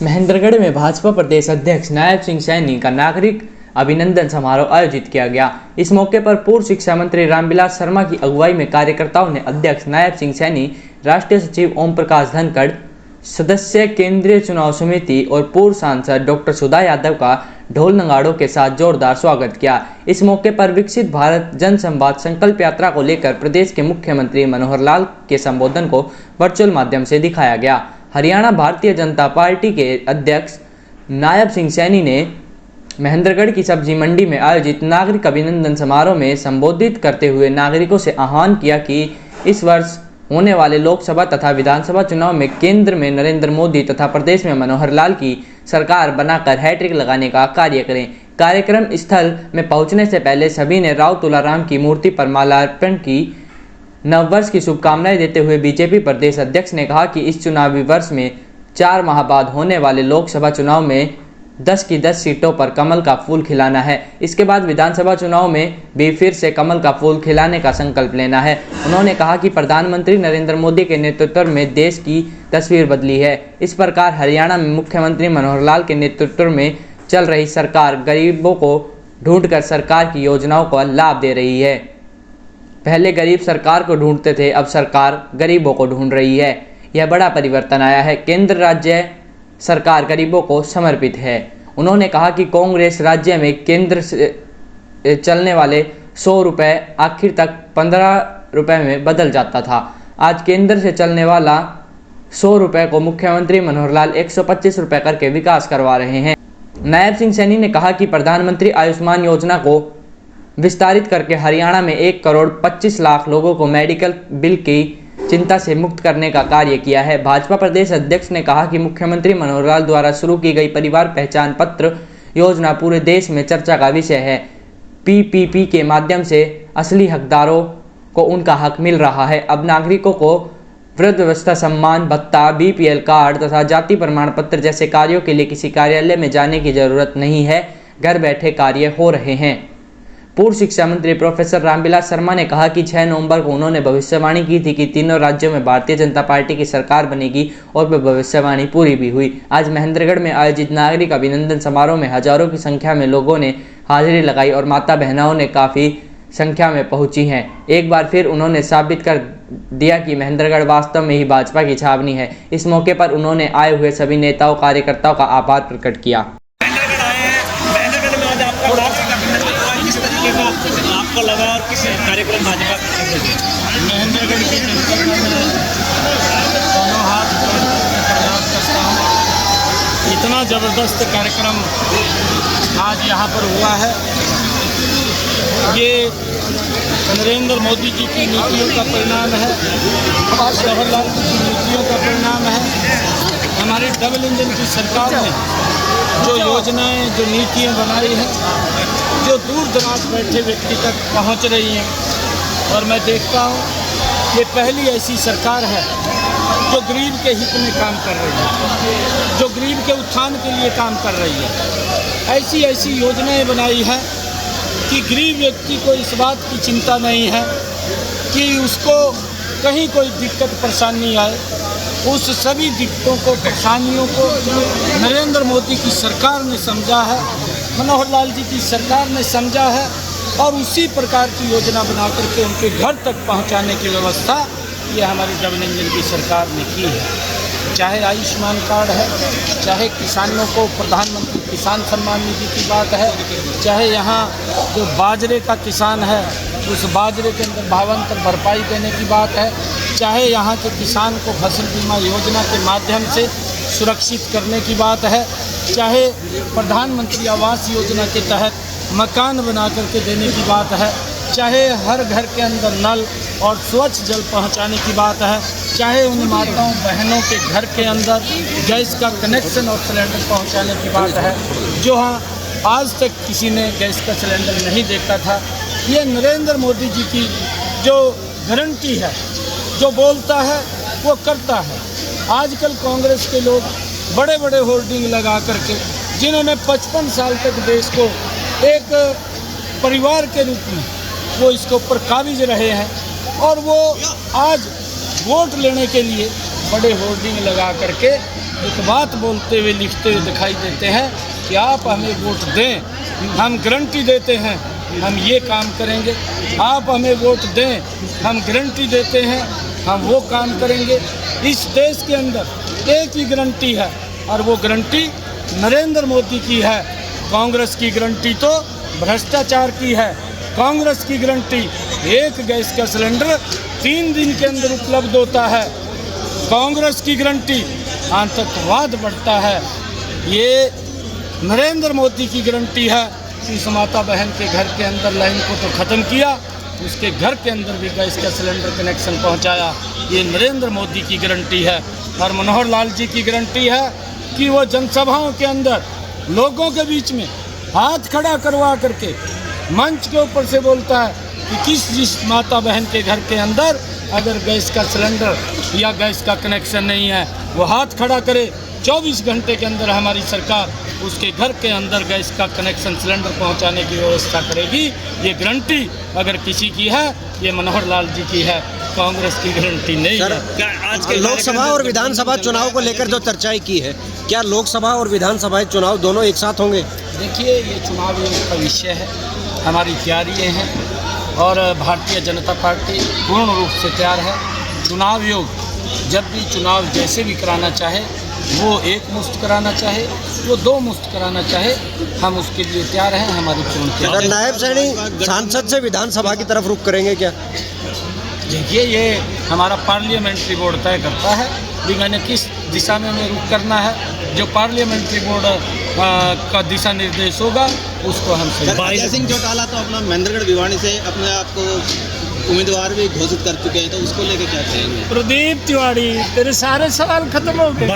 महेंद्रगढ़ में भाजपा प्रदेश अध्यक्ष नायब सिंह सैनी का नागरिक अभिनंदन समारोह आयोजित किया गया। इस मौके पर पूर्व शिक्षा मंत्री रामविलास शर्मा की अगुवाई में कार्यकर्ताओं ने अध्यक्ष नायब सिंह सैनी, राष्ट्रीय सचिव ओम प्रकाश धनखड़, सदस्य केंद्रीय चुनाव समिति और पूर्व सांसद डॉक्टर सुधा यादव का ढोल नगाड़ों के साथ जोरदार स्वागत किया। इस मौके पर विकसित भारत जन संवाद संकल्प यात्रा को लेकर प्रदेश के मुख्यमंत्री मनोहर लाल के संबोधन को वर्चुअल माध्यम से दिखाया गया। हरियाणा भारतीय जनता पार्टी के अध्यक्ष नायब सिंह सैनी ने महेंद्रगढ़ की सब्जी मंडी में आयोजित नागरिक अभिनंदन समारोह में संबोधित करते हुए नागरिकों से आह्वान किया कि इस वर्ष होने वाले लोकसभा तथा विधानसभा चुनाव में केंद्र में नरेंद्र मोदी तथा प्रदेश में मनोहर लाल की सरकार बनाकर हैट्रिक लगाने का कार्य करें। कार्यक्रम स्थल में पहुंचने से पहले सभी ने राव तुलाराम की मूर्ति पर माल्यार्पण की। नववर्ष की शुभकामनाएं देते हुए बीजेपी प्रदेश अध्यक्ष ने कहा कि इस चुनावी वर्ष में 4 माह बाद होने वाले लोकसभा चुनाव में 10 की 10 सीटों पर कमल का फूल खिलाना है। इसके बाद विधानसभा चुनाव में भी फिर से कमल का फूल खिलाने का संकल्प लेना है। उन्होंने कहा कि प्रधानमंत्री नरेंद्र मोदी के नेतृत्व में देश की तस्वीर बदली है। इस प्रकार हरियाणा में मुख्यमंत्री मनोहर लाल के नेतृत्व में चल रही सरकार गरीबों को ढूंढकर सरकार की योजनाओं का लाभ दे रही है। पहले गरीब सरकार को ढूंढते थे, अब सरकार गरीबों को ढूंढ रही है। यह बड़ा परिवर्तन आया है। केंद्र राज्य सरकार गरीबों को समर्पित है। उन्होंने कहा कि कांग्रेस राज्य में केंद्र से चलने वाले 100 रुपये आखिर तक 15 रुपये में बदल जाता था। आज केंद्र से चलने वाला 100 रुपये को मुख्यमंत्री मनोहर लाल 125 रुपये करके विकास करवा रहे हैं। नायब सिंह सैनी ने कहा कि प्रधानमंत्री आयुष्मान योजना को विस्तारित करके हरियाणा में 1 करोड़ 25 लाख लोगों को मेडिकल बिल की चिंता से मुक्त करने का कार्य किया है। भाजपा प्रदेश अध्यक्ष ने कहा कि मुख्यमंत्री मनोहर लाल द्वारा शुरू की गई परिवार पहचान पत्र योजना पूरे देश में चर्चा का विषय है। पीपीपी के माध्यम से असली हकदारों को उनका हक मिल रहा है। अब नागरिकों को वृद्धावस्था सम्मान भत्ता, बीपीएल कार्ड तथा जाति प्रमाण पत्र जैसे कार्यों के लिए किसी कार्यालय में जाने की जरूरत नहीं है। घर बैठे कार्य हो रहे हैं। पूर्व शिक्षा मंत्री प्रोफेसर रामविलास शर्मा ने कहा कि 6 नवंबर को उन्होंने भविष्यवाणी की थी कि तीनों राज्यों में भारतीय जनता पार्टी की सरकार बनेगी और वह भविष्यवाणी पूरी भी हुई। आज महेंद्रगढ़ में आयोजित नागरिक अभिनंदन समारोह में हजारों की संख्या में लोगों ने हाजिरी लगाई और माता बहनों ने काफ़ी संख्या में पहुंची हैं। एक बार फिर उन्होंने साबित कर दिया कि महेंद्रगढ़ वास्तव में ही भाजपा की छावनी है। इस मौके पर उन्होंने आए हुए सभी नेताओं कार्यकर्ताओं का आभार प्रकट किया। आपको लगा और किस कार्यक्रम भाजपा महेंद्रगढ़ की जनता को दोनों हाथ प्रदान करता हूँ। इतना ज़बरदस्त कार्यक्रम आज यहाँ पर हुआ है। ये नरेंद्र मोदी जी की नीतियों का परिणाम है, जवाहरलाल की नीतियों का परिणाम है। हमारी डबल इंजन की सरकार ने जो योजनाएं, जो नीतियाँ बनाई हैं, जो दूर दराज बैठे व्यक्ति तक पहुंच रही हैं, और मैं देखता हूं ये पहली ऐसी सरकार है जो गरीब के हित में काम कर रही है, जो गरीब के उत्थान के लिए काम कर रही है। ऐसी ऐसी योजनाएं बनाई है कि गरीब व्यक्ति को इस बात की चिंता नहीं है कि उसको कहीं कोई दिक्कत परेशानी आए। उस सभी दिक्कतों को, परेशानियों को नरेंद्र मोदी की सरकार ने समझा है, मनोहर लाल जी की सरकार ने समझा है, और उसी प्रकार की योजना बना करके उनके घर तक पहुंचाने की व्यवस्था ये हमारी डबल इंजन की सरकार ने की है। चाहे आयुष्मान कार्ड है, चाहे किसानों को प्रधानमंत्री किसान सम्मान निधि की बात है, चाहे यहाँ जो बाजरे का किसान है उस बाजरे के अंदर भावांतर भरपाई देने की बात है, चाहे यहाँ के किसान को फसल बीमा योजना के माध्यम से सुरक्षित करने की बात है, चाहे प्रधानमंत्री आवास योजना के तहत मकान बना करके देने की बात है, चाहे हर घर के अंदर नल और स्वच्छ जल पहुंचाने की बात है, चाहे उन माताओं बहनों के घर के अंदर गैस का कनेक्शन और सिलेंडर पहुंचाने की बात है, जो हाँ आज तक किसी ने गैस का सिलेंडर नहीं देखा था। ये नरेंद्र मोदी जी की जो गारंटी है, जो बोलता है वो करता है। आजकल कांग्रेस के लोग बड़े बड़े होर्डिंग लगा करके, जिन्होंने 55 साल तक देश को एक परिवार के रूप में वो इसके ऊपर काबिज रहे हैं, और वो आज वोट लेने के लिए बड़े होर्डिंग लगा करके एक बात बोलते हुए लिखते हुए दिखाई देते हैं कि आप हमें वोट दें, हम गारंटी देते हैं हम ये काम करेंगे। आप हमें वोट दें, हम गारंटी देते हैं हम वो काम करेंगे। इस देश के अंदर एक ही गारंटी है और वो गारंटी नरेंद्र मोदी की है। कांग्रेस की गारंटी तो भ्रष्टाचार की है। कांग्रेस की गारंटी एक गैस का सिलेंडर 3 दिन के अंदर उपलब्ध होता है। कांग्रेस की गारंटी आतंकवाद बढ़ता है। ये नरेंद्र मोदी की गारंटी है कि इस माता बहन के घर के अंदर लाइन को तो ख़त्म किया, उसके घर के अंदर भी गैस का सिलेंडर कनेक्शन पहुंचाया। ये नरेंद्र मोदी की गारंटी है। और मनोहर लाल जी की गारंटी है कि वो जनसभाओं के अंदर लोगों के बीच में हाथ खड़ा करवा करके मंच के ऊपर से बोलता है कि जिस माता बहन के घर के अंदर अगर गैस का सिलेंडर या गैस का कनेक्शन नहीं है वो हाथ खड़ा करे। 24 घंटे के अंदर हमारी सरकार उसके घर के अंदर गैस का कनेक्शन सिलेंडर पहुंचाने की व्यवस्था करेगी। ये गारंटी अगर किसी की है ये मनोहर लाल जी की है, कांग्रेस की गारंटी नहीं है। क्या आज के लोकसभा और विधानसभा चुनाव को लेकर जो चर्चाएं की है, क्या लोकसभा और विधानसभा चुनाव दोनों एक साथ होंगे? देखिए, ये चुनाव का विषय है, हमारी तैयारियाँ हैं और भारतीय जनता पार्टी पूर्ण रूप से तैयार है। चुनाव योग जब भी चुनाव जैसे भी कराना चाहे, वो एक मुश्त कराना चाहे, वो 2 मुश्त कराना चाहे, हम उसके लिए तैयार हैं। हमारी पूर्ण तैयारी। अगर नायब सैनी सांसद से विधानसभा की तरफ रुख करेंगे क्या? देखिए, ये हमारा पार्लियामेंट्री बोर्ड तय करता है कि मैंने किस दिशा में हमें रुख करना है। जो पार्लियामेंट्री बोर्ड का दिशा निर्देश होगा उसको हम अजय सिंह चौटाला तो अपना महेंद्रगढ़ भिवानी से अपने आप को उम्मीदवार भी घोषित कर चुके हैं, तो उसको लेकर क्या कहेंगे? प्रदीप तिवारी, तेरे सारे सवाल खत्म हो गए।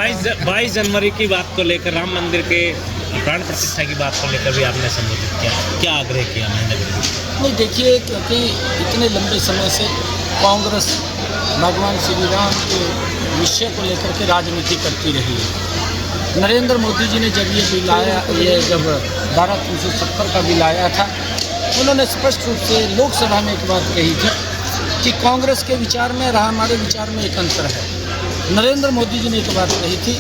22 जनवरी की बात को लेकर, राम मंदिर के प्राण प्रतिष्ठा की बात को लेकर भी आपने संबोधित किया, क्या आग्रह किया महेंद्रगढ़ में? नहीं, देखिए, क्योंकि इतने लंबे समय से कांग्रेस भगवान श्री राम के विषय को लेकर के राजनीति करती रही है। नरेंद्र मोदी जी ने जब ये बिल आया, ये जब धारा 370 का बिल आया था, उन्होंने स्पष्ट रूप से लोकसभा में एक बात कही थी कि कांग्रेस के विचार में और हमारे विचार में एक अंतर है। नरेंद्र मोदी जी ने एक बात कही थी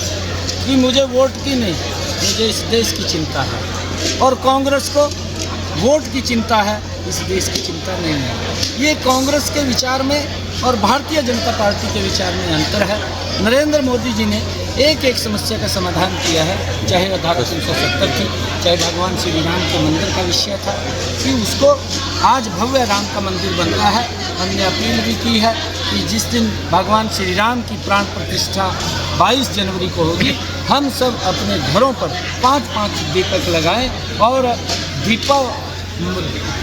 कि मुझे वोट की नहीं, मुझे इस देश की चिंता है, और कांग्रेस को वोट की चिंता है, इस देश की चिंता नहीं है। ये कांग्रेस के विचार में और भारतीय जनता पार्टी के विचार में अंतर है। नरेंद्र मोदी जी ने एक एक समस्या का समाधान किया है, चाहे वह धारा 370 थी, चाहे भगवान श्री राम के मंदिर का विषय था, कि उसको आज भव्य राम का मंदिर बन रहा है। हमने अपील भी की है कि जिस दिन भगवान श्री राम की प्राण प्रतिष्ठा 22 जनवरी को होगी, हम सब अपने घरों पर 5-5 दीपक लगाएं और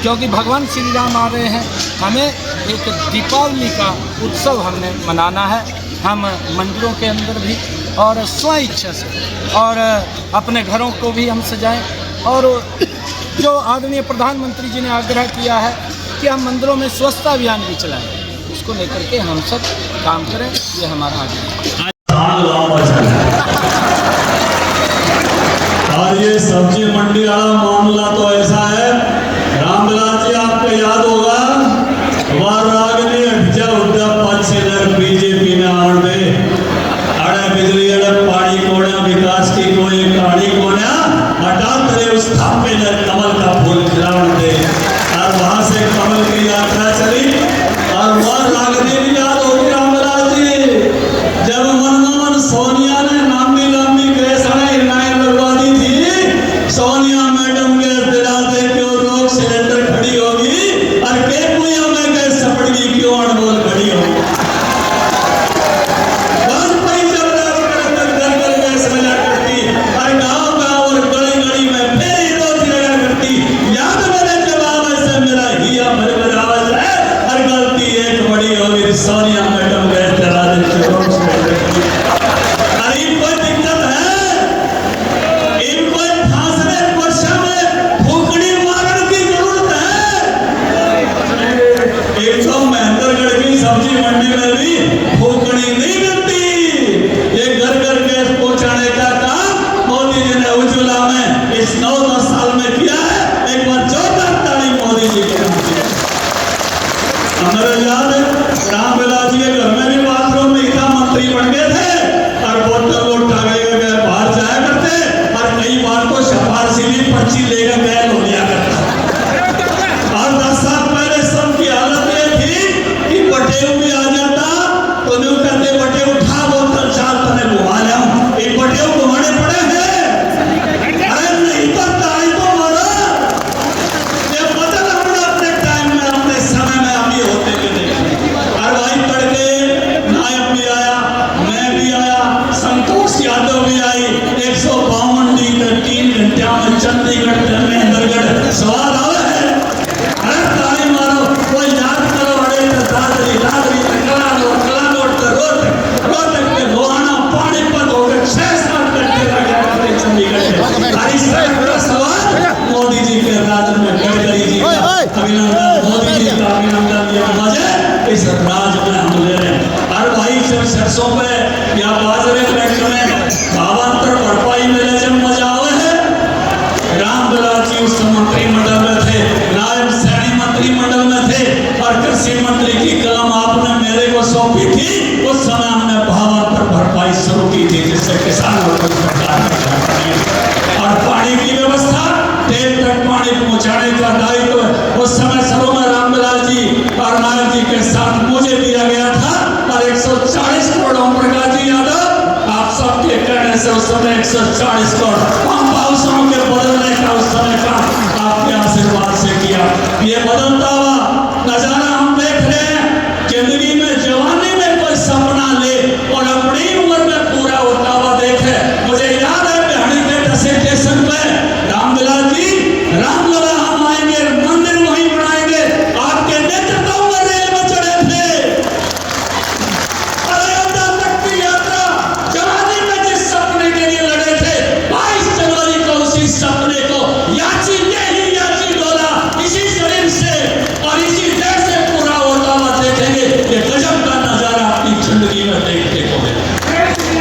क्योंकि भगवान श्री राम आ रहे हैं, हमें एक दीपावली का उत्सव हमने मनाना है। हम मंदिरों के अंदर भी और स्व इच्छा से और अपने घरों को भी हम सजाएं, और जो आदरणीय प्रधानमंत्री जी ने आग्रह किया है कि हम मंदिरों में स्वच्छता अभियान भी चलाएं, उसको लेकर के हम सब काम करें, ये हमारा आग्रह है। और ये सब्जी मंडी वाला मामला तो ऐसा है, रामविलास जी आपको याद होगा, वारागनी हटजा उद्या 5 बीजेपी में आड़ दे अड़े बिजली अड़े पानी कोड़ा विकास की कोई कहानी कोना हटा करे उस थापे ने कमल का फूल खिलावन दे, और वहां से कमल की यात्रा चली। और वारागनी भी याद होगी रामविलास जी, जब मनमोहन सोनिया ने लंबी लंबी गैसड़े हिरनाएं लगवा दी थी, सोनिया मैडम के दिलाते क्यों रोक सिलेंडर खड़ी होगी और केपुया में गैस सपड़गी क्यों अड़बोल खड़ी होगी। बंद पई जब गैस मिला करती और गांव गांव और गली गली में फिर इस राज में हम ले रहे हैं। और भाई जब सरसों पे या बाजरे बैंक में भावांतर भरपाई मिले जब मजा आवे है। रामविलास जी उस मंत्रिमंडल में थे, नायब सैनी मंत्रिमंडल में थे और कृषि मंत्री की कलम आपने मेरे को सौंपी थी। उस समय हमने भावांतर भरपाई शुरू की थी जिससे किसानों को सरकार और पानी की व्यवस्था तेल तक पानी पहुंचाने का दायित्व उस समय शुरू में रामविलास जी और नायक जी के साथ मुझे दिया गया था। और 140 करोड़ ओम प्रकाश जी यादव आप सबके कहने से उस समय 140 करोड़ पंप हाउसों के बदलने का उस समय काम आपके आशीर्वाद से किया। ये बदलता हुआ नजारा हम देख रहे हैं। जिंदगी में जवानी में कोई सपना ले और अपनी उम्र में पूरा होता हुआ देखे। मुझे याद है बिहाड़ी के स्टेशन पे रामविलास जी रामलला हम आएंगे, मंदिर वहीं बनाएंगे, आपके नेतृत्व में रेल में चढ़े थे। अयोध्या तक की यात्रा जवानी में जिस सपने के लिए लड़े थे 22 जनवरी को उसी सपने को याची ने ही याची डोला इसी शरीर से और इसी देह से पूरा होता हुआ देखेंगे। ये गजब का नजारा अपनी जिंदगी में देखने को मिला।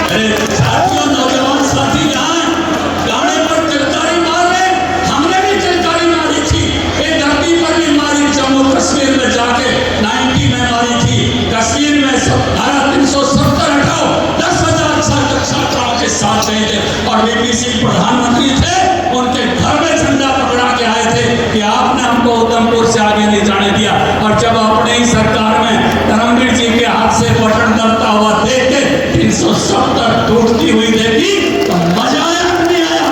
अरे साथियों, नौजवान साथी यहाँ गाने पर चिलकारी मार रहे, हमने भी चिलकारी मारी थी। ये धरती पर भी मारी, जम्मू कश्मीर में जाके 90 में मारी थी। कश्मीर में धारा 370 हटाओ, 10,000 छात्राओं के साथ गए थे और वीपी सिंह प्रधानमंत्री थे, उनके घर में झंडा पकड़ा के आए थे कि आपने हमको उधमपुर से आगे नहीं जाने दिया। और जब अपने ही सरकार में धर्मवीर जी के हाथ से बटन दबता हुआ देख के 370 टूटती हुई देखी तो मजा आया नहीं आया?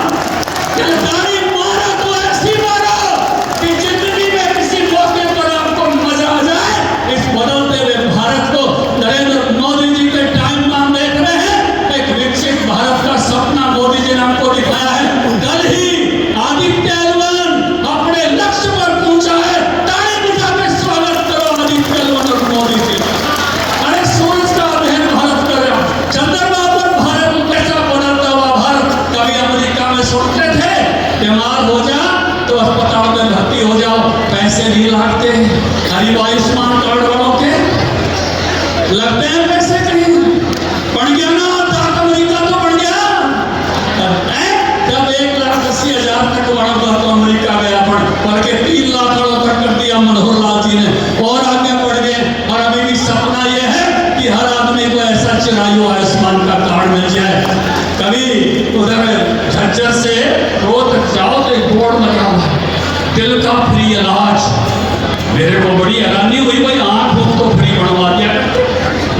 चिलकारी मारो तो ऐसी मारो कि जिंदगी में किसी मौके पर आपको मजा आ जाए। इस बदलते हुए भारत को नरेंद्र मोदी जी के टाइम में हम देख रहे हैं। एक विकसित भारत का सपना मोदी जी ने हमको दिखाया है। कल ही आदित्य एल1 अपने लक्ष्य पर पहुंचा है। ताली बजा के स्वागत करो आदित्य एल1 और मोदी जी। अरे सूरज का अध्ययन भारत कर रहा, चंद्रमा पर भारत कैसा बदलता हुआ भारत। कभी अमेरिका में सुनते थे बीमार हो जा तो अस्पताल में भर्ती हो जाओ, पैसे नहीं लगते। गरीब आयुष्मान कार्ड वालों के लगते हैं पैसे कहीं। बढ़ गया ना अमेरिका तो बढ़ गया। जब 1,80,000 तक बढ़ा तो अमेरिका गया बढ़ के 3 लाख तक कर दिया मनोहर लाल जी ने और आगे बढ़ गए। और अभी भी सपना यह है कि हर आदमी को ऐसा चिरायु आयुष्मान का कार्ड मिल जाए। कभी उधर झज्जर से रोज जाओ तो एक बोर्ड लगा हुआ है, दिल का फ्री इलाज। मेरे को बड़ी हैरानी हुई, भाई आंख तो फ्री बनवा दिया करते,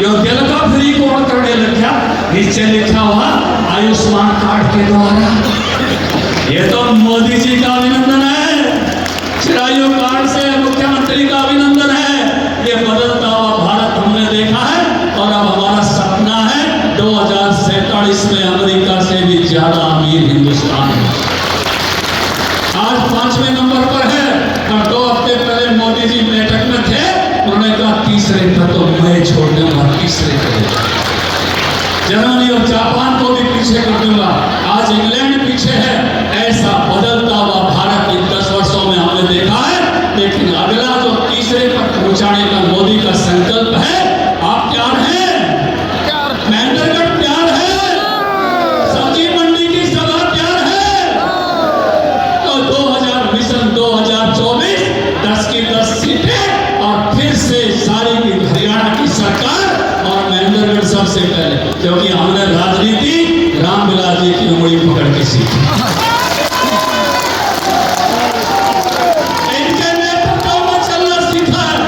यो दिल का फ्री कौन करने लग गया? नीचे लिखा हुआ आयुष्मान कार्ड के द्वारा। ये तो मोदी जी का अभिनंदन है, चिरायु कार्ड से मुख्यमंत्री का अभिनंदन है। ये बदलता हुआ भारत हमने देखा है और अब हमारा सपना है 2047 में अमेरिका से भी ज्यादा अमीर हिंदुस्तान है। आज 5वें नंबर पर है और 2 हफ्ते पहले मोदी जी बैठक में थे, उन्होंने कहा तीसरे पर तो मैं छोड़ दूंगा, तीसरे पर जर्मनी और जापान को भी पीछे कर दूंगा। आज इंग्लैंड पीछे है। ऐसा बदलता हुआ भारत इन 10 वर्षों में हमने देखा है। लेकिन अगला जो तीसरे पर पहुंचाने का मोदी का संकल्प है, आप तैयार हैं? महेंद्रगढ़ तैयार है? सब्जी मंडी की सभा तैयार है? तो 2000 मिशन 2024 10 की 10 सीटें और फिर से सारी की हरियाणा की सरकार और महेंद्रगढ़ सबसे पहले, क्योंकि हमने राजनीति रामविलास जी की उंगली पकड़ के सीखी। इनके नेतृत्व में चलना सीखा है।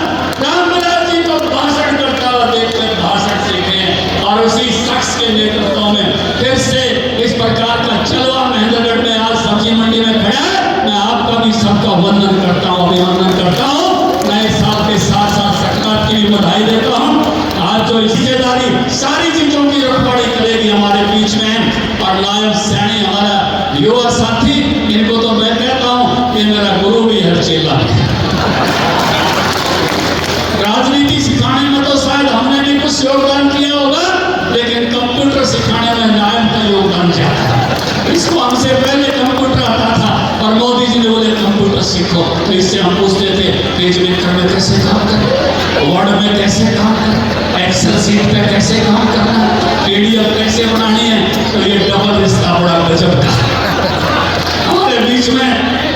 रामविलास जी को भाषण करता हुआ देखकर भाषण सीखे और उसी शख्स के नेतृत्व में फिर से इस प्रकार का चलवा महेंद्रगढ़ में आज सब्जी मंडी में खड़ा है। मैं आपका भी सबका वंदन करता हूँ, अभिनंदन करता हूँ। नए साल के साथ साथ सरकार की भी बधाई देता हूँ। आज जो हिस्सेदारी सारी चीजों की रखवाली करेगी हमारे बीच में और नायब सैनी हमारा युवा साथी, इनको तो मैं कहता हूँ कि मेरा गुरु भी है, चेला है। राजनीति सिखाने में तो शायद हमने भी कुछ योगदान किया होगा, लेकिन कंप्यूटर सिखाने में नायब का योगदान ज्यादा है। इसको हमसे पहले कंप्यूटर आता था और मोदी जी ने बोले कंप्यूटर सीखो, तो इससे हम पूछते थे पेज मेकर में कैसे काम करें। वर्ड में कैसे काम करना, एक्सेल सीट पे कैसे काम करना है, पीडीएफ कैसे बनानी है, तो ये डबल रिश्ता बड़ा गजब का। हमारे बीच में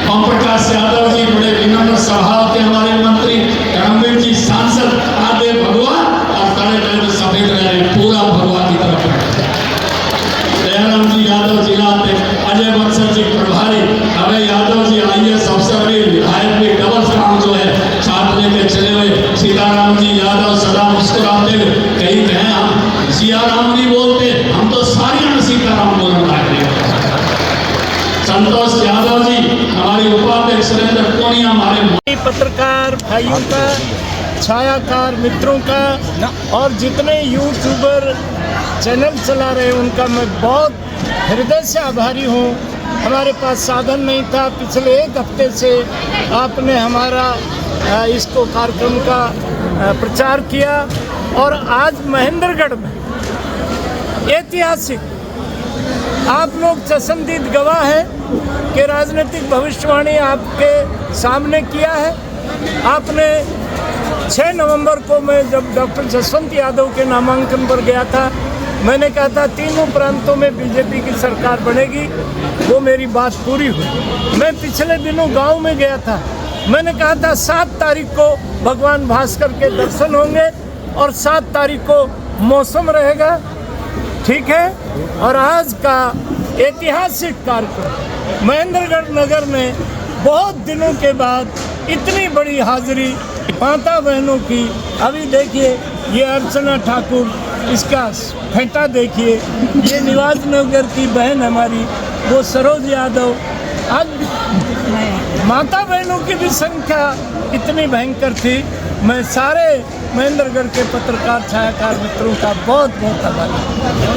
ओम प्रकाश यादव जी बड़े विनम्र स्वभाव के हमारे मंत्री, रणवीर जी सांसद, आधे भगवा और खड़े खड़े सफेद रह रहे पूरा भगवा की तरफ। दयाराम जी यादव जिला अजय बक्सर जी प्रभारी, अभय यादव जी आईएएस अफसर भी, विधायक भी, डबल काम जो है साथ लेके चले हुए। सीताराम जी यादव सदा मुस्कुराते हुए, कहीं कहें हम सियाराम नहीं बोलते, हम तो सारी में सीताराम बोलना लगे। संतोष यादव जी हमारी उपाध्यक्ष सुरेंद्र कोनिया, हमारे पत्रकार भाइयों का, छायाकार मित्रों का और जितने यूट्यूबर चैनल चला रहे उनका मैं बहुत हृदय से आभारी हूँ। हमारे पास साधन नहीं था, पिछले एक हफ्ते से आपने हमारा इसको कार्यक्रम का प्रचार किया और आज महेंद्रगढ़ में ऐतिहासिक आप लोग चश्मदीद गवाह हैं कि राजनीतिक भविष्यवाणी आपके सामने किया है। आपने 6 नवंबर को मैं जब डॉक्टर जसवंत यादव के नामांकन पर गया था, मैंने कहा था तीनों प्रांतों में बीजेपी की सरकार बनेगी, वो मेरी बात पूरी हुई। मैं पिछले दिनों गांव में गया था, मैंने कहा था 7 तारीख को भगवान भास्कर के दर्शन होंगे और 7 तारीख को मौसम रहेगा, ठीक है। और आज का ऐतिहासिक कार्यक्रम महेंद्रगढ़ नगर में बहुत दिनों के बाद इतनी बड़ी हाजिरी माता बहनों की। अभी देखिए ये अर्चना ठाकुर, इसका फेंटा देखिए, ये निवाज नगर की बहन हमारी, वो सरोज यादव। आज माता बहनों की भी संख्या इतनी भयंकर थी। मैं सारे महेंद्रगढ़ के पत्रकार छायाकार मित्रों का बहुत बहुत आभारी हूँ।